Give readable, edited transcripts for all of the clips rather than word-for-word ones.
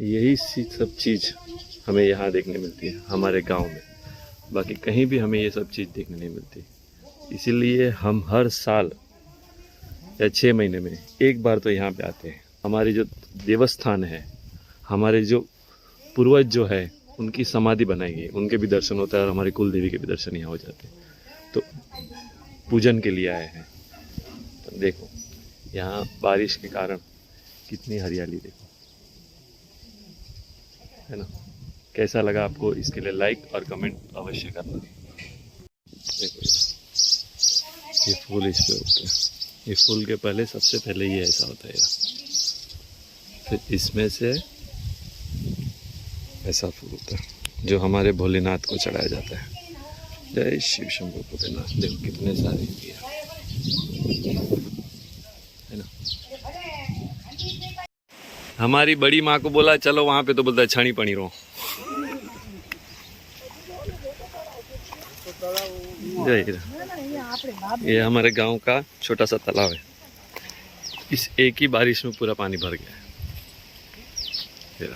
यही सब चीज़ हमें यहाँ देखने मिलती है हमारे गांव में। बाकी कहीं भी हमें ये सब चीज़ देखने नहीं मिलती। इसीलिए हम हर साल या 6 महीने में एक बार तो यहाँ पे आते हैं। हमारे जो देवस्थान है, हमारे जो पूर्वज जो है, उनकी समाधि बनाई गई, उनके भी दर्शन होता है और हमारी कुल देवी के भी दर्शन यहाँ हो जाते हैं। तो पूजन के लिए आए हैं। तो देखो यहाँ बारिश के कारण कितनी हरियाली, देखो, है ना। कैसा लगा आपको, इसके लिए लाइक और कमेंट अवश्य करना। देखो ये फूल इस पे होते हैं। ये फूल के पहले सबसे पहले ये ऐसा होता है, फिर इसमें से ऐसा फूल होता है जो हमारे भोलेनाथ को चढ़ाया जाता है। जय शिव शंभू भोलेनाथ। देखो कितने सारे है ना। हमारी बड़ी माँ को बोला चलो वहां पे, तो बोलता है छानी पड़ी रहो। जय। ये हमारे गांव का छोटा सा तालाब है। इस एक ही बारिश में पूरा पानी भर गया है।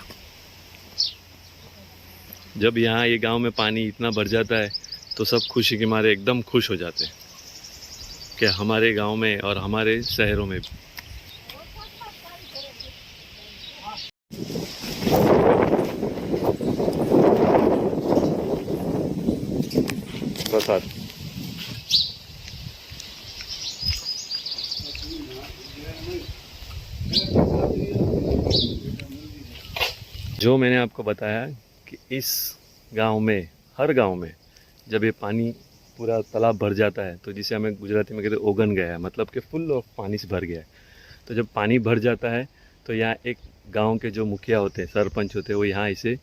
जब यहाँ ये गांव में पानी इतना भर जाता है तो सब खुशी के मारे एकदम खुश हो जाते हैं कि हमारे गांव में और हमारे शहरों में भी। बरसात जो मैंने आपको बताया कि इस गांव में, हर गांव में जब ये पानी पूरा तालाब भर जाता है, तो जिसे हमें गुजराती में कहते हैं ओगन गया है, मतलब कि फुल ऑफ पानी से भर गया है। तो जब पानी भर जाता है तो यहाँ एक गांव के जो मुखिया होते हैं, सरपंच होते हैं, वो यहाँ इसे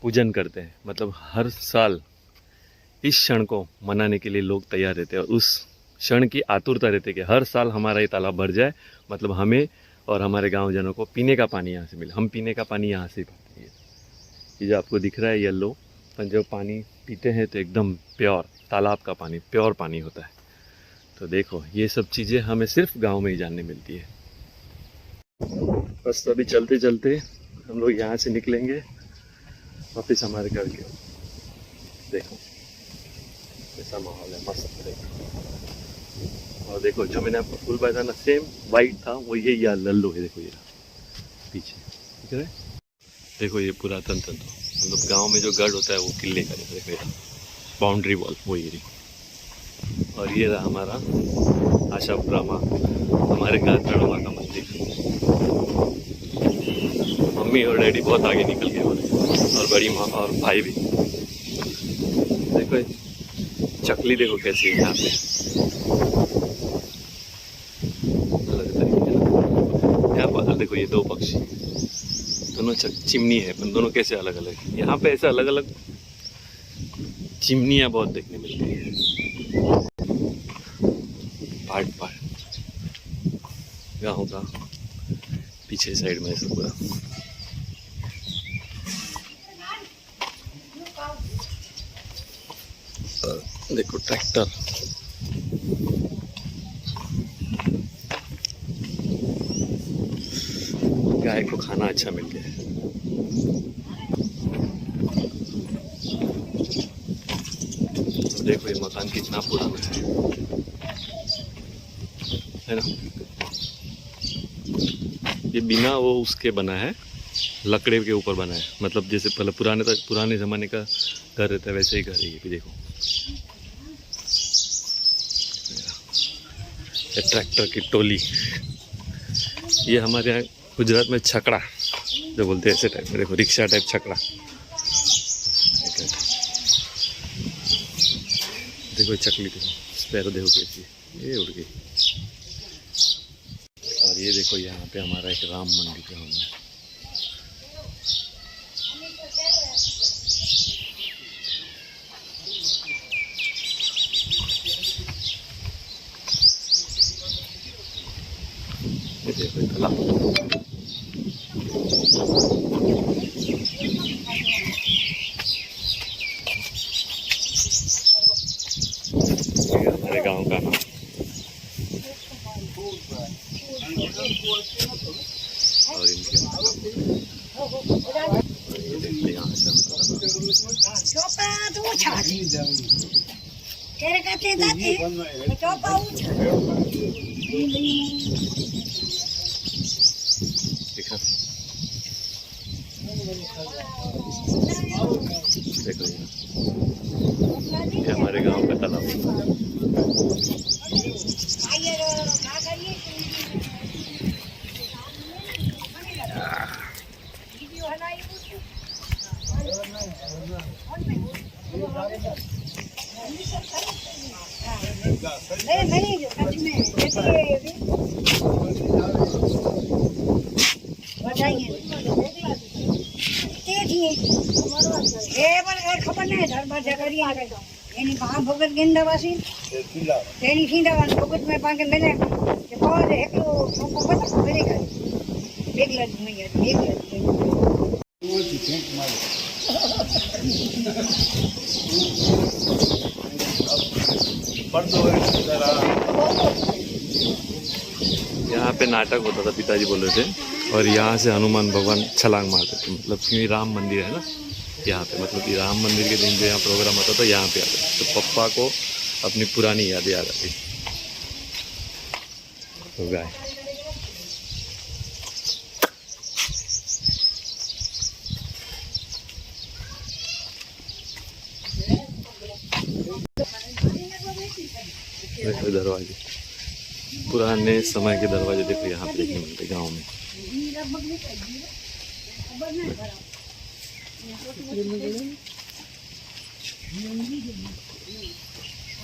पूजन करते हैं। मतलब हर साल इस क्षण को मनाने के लिए लोग तैयार रहते हैं और उस क्षण की आतुरता रहती है कि हर साल हमारा ये तालाब भर जाए, मतलब हमें और हमारे गाँव जनों को पीने का पानी यहाँ से मिले। हम पीने का पानी यहाँ से पाते हैं। ये जो आपको दिख रहा है येलो, पर जब पानी पीते हैं तो एकदम प्योर तालाब का पानी, प्योर पानी होता है। तो देखो ये सब चीज़ें हमें सिर्फ गांव में ही जानने मिलती है। बस अभी चलते चलते हम लोग यहाँ से निकलेंगे वापस हमारे घर के। देखो ऐसा माहौल है, मस्त। देखो और देखो जो मैंने आपको फूल बताया ना, सेम वाइट था, वो ये या लल्लू है। देखो ये पीछे दिख रहा है। देखो ये पुरातन तंत्र, मतलब गांव में जो गढ़ होता है वो किले का, देखो बाउंड्री वॉल, वो ये देखो। और ये रहा हमारा आशापुरा माँ, हमारे गात्रण माँ का मंदिर। मम्मी और डैडी बहुत आगे निकल गए और बड़ी माँ और भाई भी। देखो चकली देखो कैसी है यहाँ पे, अलग तरीके का। यहाँ पर देखो ये दो पक्षी, दोनों चिमनी है, पर दोनों कैसे अलग अलग है। यहाँ पे ऐसे अलग अलग चिमनियाँ बहुत देखने मिलती है। पार्ट गाँव का पीछे साइड में ऐसा पूरा। देखो ट्रैक्टर, गाय को खाना अच्छा मिल गया है। तो देखो ये मकान कितना पुराना है ना। ये बिना वो उसके बना है, लकड़े के ऊपर बना है, मतलब जैसे पहले पुराने ज़माने का घर रहता है वैसे ही घर है। ये भी देखो ये ट्रैक्टर की टोली। ये हमारे यहाँ गुजरात में छकड़ा जो बोलते हैं, ऐसे टाइप में। देखो रिक्शा टाइप छकड़ा। देखो चकली, देखो स्पैरो, देखो कैसी ये उड़ गई। और ये देखो यहाँ पे हमारा एक राम मंदिर है। ये देखो तालाब, हमारे गांव का नाम। और इनके देखते हैं यहाँ से देखा, देखो ये हमारे गांव का तालाब। ખબર નહીં ધર્મ જગરી એની મહા ભગત ગેંદાવાસી તેની સીંધાવા ભગત મેં પાંકે મેને કે પાવે એકલો છોકો પતા મેરે કરે બેગલા નહીં બેગલા यहाँ पे नाटक होता था, पिताजी बोल रहे थे, और यहाँ से हनुमान भगवान छलांग मारते थे। मतलब क्योंकि राम मंदिर है ना यहाँ पे, मतलब कि राम मंदिर के दिन जो यहाँ प्रोग्राम होता था यहाँ पे आते, तो पप्पा को अपनी पुरानी यादें याद आती। तो गाय देखो दरवाजे, पुराने समय के दरवाजे देखो यहाँ पे देखने मिलते गाँव में।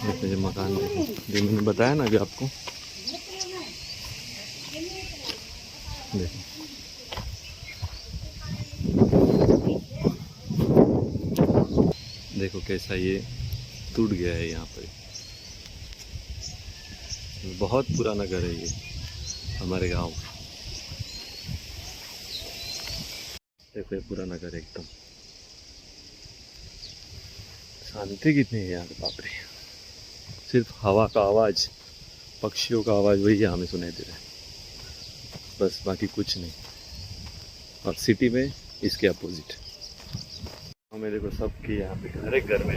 देखो ये मकान देखो, जो मैंने बताया ना अभी आपको, देखो देखो कैसा ये टूट गया है यहाँ पर। बहुत पुराना घर है ये हमारे गांव का। देखो ये पुराना घर एकदम, शांति कितनी है यहाँ, बाप रे। सिर्फ हवा का आवाज़, पक्षियों का आवाज़ वही यहाँ में सुनाई दे रहा है, बस बाकी कुछ नहीं। और सिटी में इसके अपोजिट मेरे को सबके यहाँ पे हर एक घर में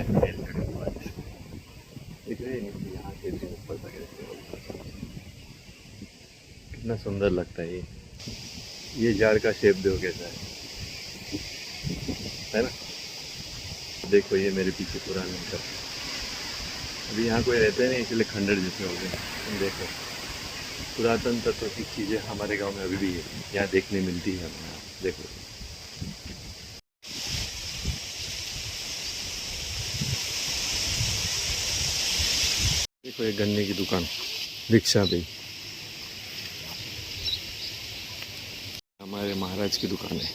दिख रही है। यहाँ के ऊपर कितना सुंदर लगता है ये झाड़ का शेप देखो कैसा है ना। देखो ये मेरे पीछे पुराने घर, अभी यहाँ कोई रहते नहीं इसलिए खंडर जैसे हो गए। देखो पुरातन तत्व की चीज़ें हमारे गांव में अभी भी है, यहाँ देखने मिलती है हमें। देखो देखो ये गन्ने की दुकान, रिक्शा भी हमारे महाराज की दुकान है।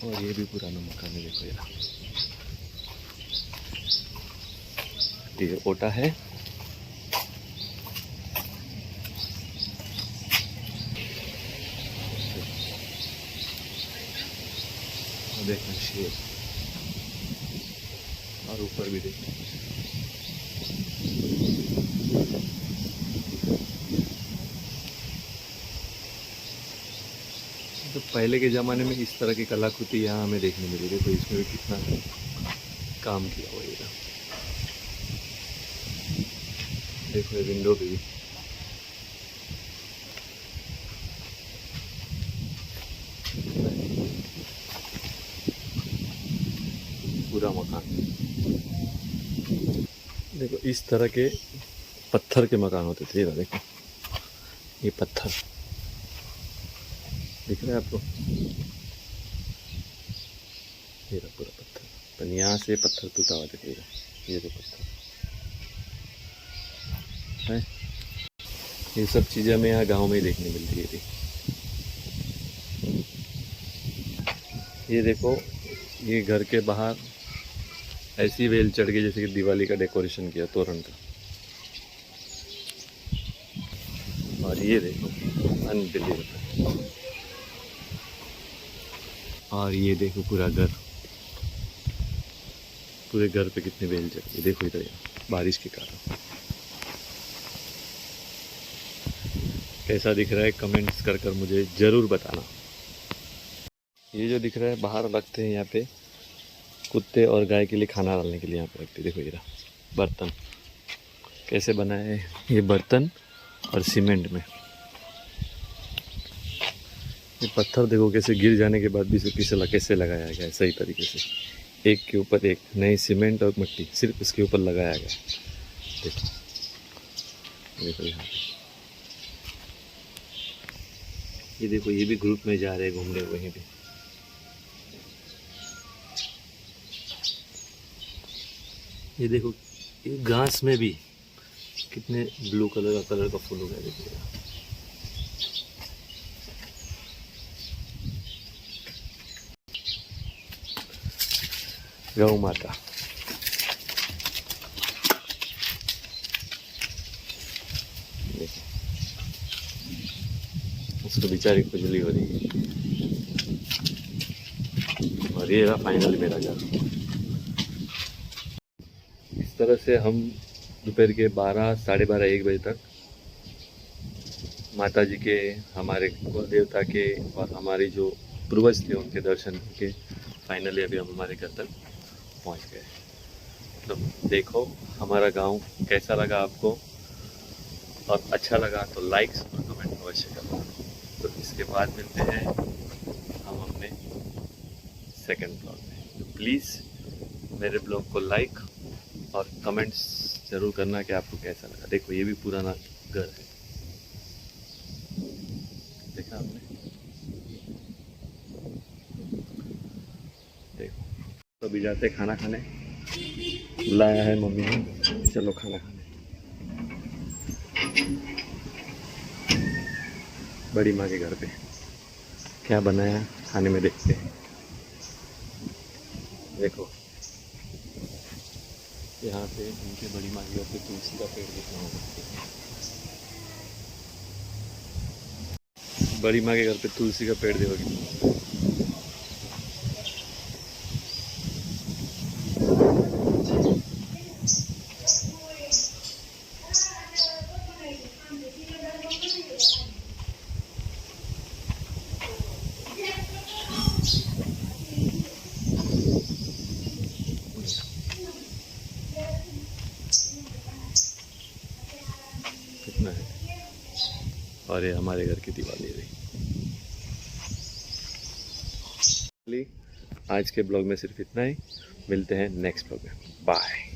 और ये भी पुराना मकान है, देखो ये ओटा है। देखना शेर, और ऊपर भी देखना। तो पहले के ज़माने में इस तरह की कलाकृति यहाँ हमें देखने मिली। देखो इसमें भी कितना काम किया हुआ है। देखो ये विंडो पे भी पूरा मकान। देखो इस तरह के पत्थर के मकान होते थे। देखो ये पत्थर दिख रहा है आपको, ये पूरा पत्थर, पर यहाँ से पत्थर टूटा हुआ दिखेगा। ये जो पत्थर है, ये सब चीज़ें हमें यहाँ गांव में ही देखने मिलती है। ये देखो ये घर के बाहर ऐसी वेल चढ़ गई जैसे कि दिवाली का डेकोरेशन किया तोरण का। और ये देखो अनबिलीवेबल। और ये देखो पूरा घर, पूरे घर पे कितनी बेल चढ़ गई। देखो इधर बारिश के कारण कैसा दिख रहा है कमेंट्स कर कर मुझे ज़रूर बताना। ये जो दिख रहा है बाहर रखते हैं यहाँ पे कुत्ते और गाय के लिए खाना डालने के लिए, यहाँ पे रखते। देखो ये रहा बर्तन कैसे बना है, ये बर्तन और सीमेंट में। ये पत्थर देखो कैसे गिर जाने के बाद भी इसे कैसे लगाया गया है सही तरीके से, एक के ऊपर एक, नई सीमेंट और मिट्टी सिर्फ इसके ऊपर लगाया गया। देखो देखो यहाँ ये देखो, ये भी ग्रुप में जा रहे हैं घूमने वहीं पे। ये देखो ये घास में भी कितने ब्लू कलर का फूल हो गया। देखिए गौ माता, उसको बेचारी खुजली हो रही है। और ये रहा फाइनली मेरा घर। इस तरह से हम दोपहर के 12, साढ़े 12, 1 बजे तक माता जी के, हमारे कुल देवता के और हमारी जो पूर्वज थे उनके दर्शन करके फाइनली अभी हम हमारे घर तक पहुंच गए। तो देखो हमारा गांव कैसा लगा आपको, और अच्छा लगा तो लाइक्स और कमेंट अवश्य करना। तो इसके बाद मिलते हैं हम अपने सेकंड ब्लॉग में। तो प्लीज़ मेरे ब्लॉग को लाइक और कमेंट्स ज़रूर करना कि आपको कैसा लगा। देखो ये भी पुराना घर है, देखा आपने। देखो तो अभी जाते खाना खाने, बुलाया है मम्मी ने, चलो खाना खाने। बड़ी माँ के घर पे क्या बनाया खाने में देखते हैं। देखो यहाँ पे उनके बड़ी माँ के घर पे तुलसी का पेड़ देखना होगा। बड़ी माँ के घर पे तुलसी का पेड़ देखोगे। कितना है, और ये हमारे घर की दिवाली रही। आज के ब्लॉग में सिर्फ इतना ही, मिलते हैं नेक्स्ट ब्लॉग में, बाय।